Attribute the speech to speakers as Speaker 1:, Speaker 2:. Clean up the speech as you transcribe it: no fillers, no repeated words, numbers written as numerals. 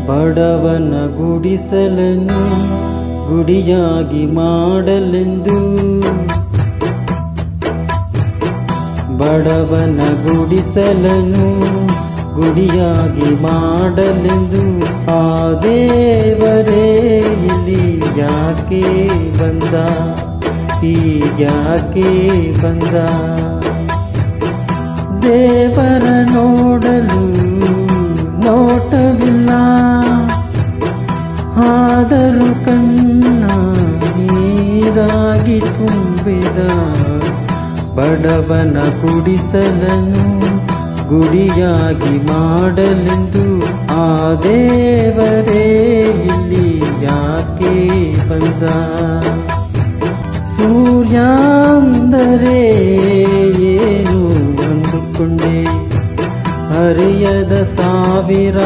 Speaker 1: ಬಡವನ ಗುಡಿಸಲನ್ನು ಗುಡಿಯಾಗಿ ಮಾಡಲೆಂದು, ಬಡವನ ಗುಡಿಸಲನ್ನು ಗುಡಿಯಾಗಿ ಮಾಡಲೆಂದು ಆ ದೇವರೇ ಇಲ್ಲಿ ಯಾಕೆ ಬಂದ, ಹೀಗ್ಯಾಕೆ ಬಂದ. ದೇವರ ನೋಡಲು ನೋಟವಿಲ್ಲ, ಆದರೂ ಕಣ್ಣ ನೀರಾಗಿ ತುಂಬಿದ. ಬಡವನ ಗುಡಿಸಲನ್ನು ಗುಡಿಯಾಗಿ ಮಾಡಲೆಂದು ಆ ದೇವರೇ ಇಲ್ಲಿ ಯಾಕೆ ಬಂದ. ಸೂರ್ಯ ಅಂದರೆ ಏನು ಅಂದುಕೊಂಡೆ, ಅರಿಯದ ಸಾವಿರ